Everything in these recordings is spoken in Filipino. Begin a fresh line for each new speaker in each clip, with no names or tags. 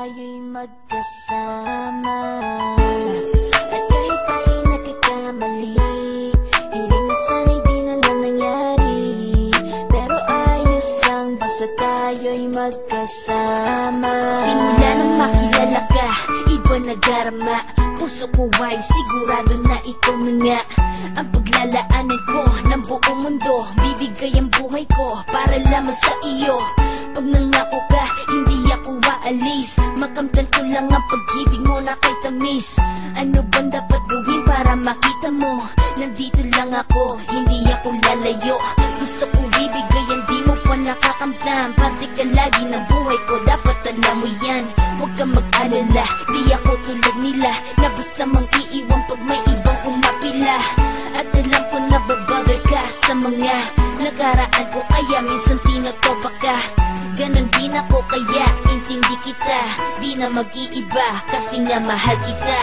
tayo'y magkasama. At kahit tayo'y nagkakamali, hiling na sana'y di na lang nangyari. Pero ayos ang basta tayo'y magkasama. Simula nang makilala ka, iba nadarama. Puso ko ay sigurado na ikaw na nga ang paglalaanan ko ng buong mundo. Bibigay ang buhay ko para lamang sa iyo. Pag nangako ka, hindi ako waalis. Makamtan ko lang ang pag-ibig mo na kay tamis. Ano bang dapat gawin para makita mo? Nandito lang ako, hindi ako lalayo. Gusto ko bibigay ang di mo pa nakakamtan. Parte ka lagi ng buhay ko, dapat alam mo yan. Huwag kang mag-alala, di ako tulad nila na basta mang iiwan pag may ibang umapila. At alam ko na babother ka sa mga nakaraan ko, kaya minsan tinotopa ka. Ganon din ako kaya intindi kita. Di na mag-iiba kasi nga mahal kita.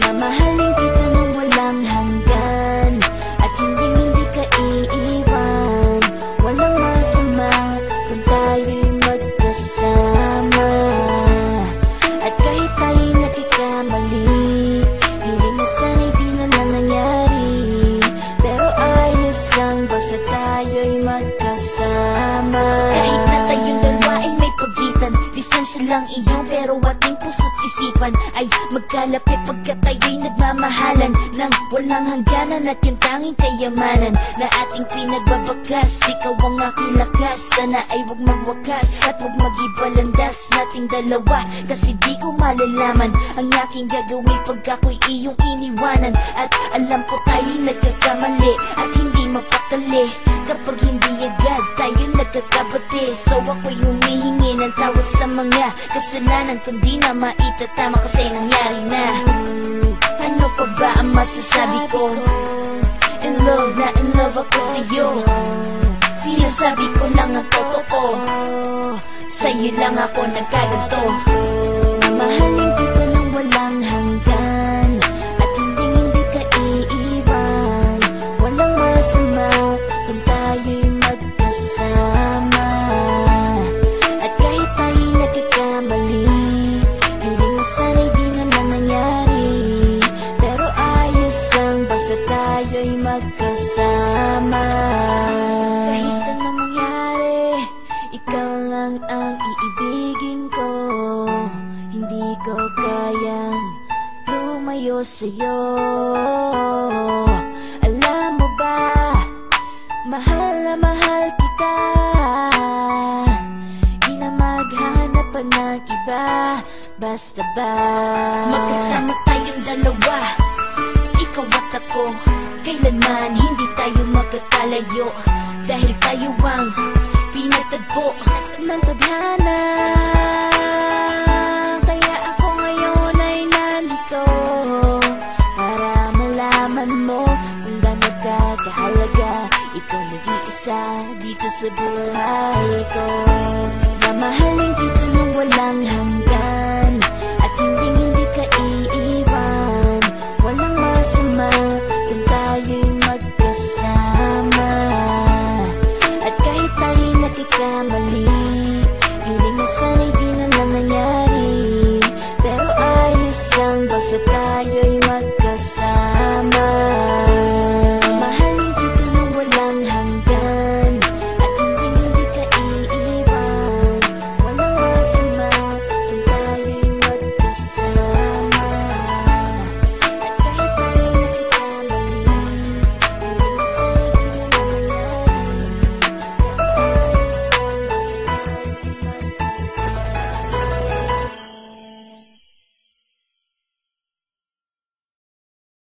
Mamahalin kita nang walang hanggan, at hindi ka iiwan. Walang masama kung tayo'y magkasama. At kahit tayo'y nagkakamali, hiling na sana'y di na lang nangyari. Pero ayos ang basta tayo'y magkasama. Kahit na tayong dalawa ay may pagitan, distansya lang iyon pero ating puso't isipan ay magkalapit pagkat tayo'y nagmamahalan ng walang hangganan. At yung tanging kayamanan na ating pinagbabakas, ikaw ang aking lakas. Sana ay huwag magwakas at huwag mag-ibalandas nating dalawa, kasi di ko malalaman ang aking gagawin pag ako'y iyong iniwanan. At alam ko tayo'y nagkakamali at hindi mapakali kapag hindi agad tayo nagkakabati. So ako'y humihingi ng tawad sa mga kasalanan kung di na maitatama kasi nangyari na. Ano pa ba ang masasabi ko? In love na in love ako sa'yo. Sinasabi ko lang ang totoo, sa'yo lang ako nagkaganto. Mamahalin kita nang walang hanggan, at hindi ka iiwan. Walang masama kung tayo'y magkasama. At kahit tayo'y nagkakamali, hiling na sana'y di na lang nangyari. Pero ayos ang basta tayo'y magkasama. Kahit anong mangyari, ikaw lang ang iibigin ko. Hindi ko kayang lumayo sa'yo. Alam mo ba, mahal na mahal kita. Di na maghanap pa ng iba, basta ba magkasama tayong dalawa, ikaw at ako. Kailanman hindi tayo magkakalayo, dahil tayo ang pinatagpo ng tadhana. Kaya ako ngayon ay nandito para malaman mo kung gaano ka kahalaga. Ikaw nag-iisa dito sa buhay ko. Mamahalin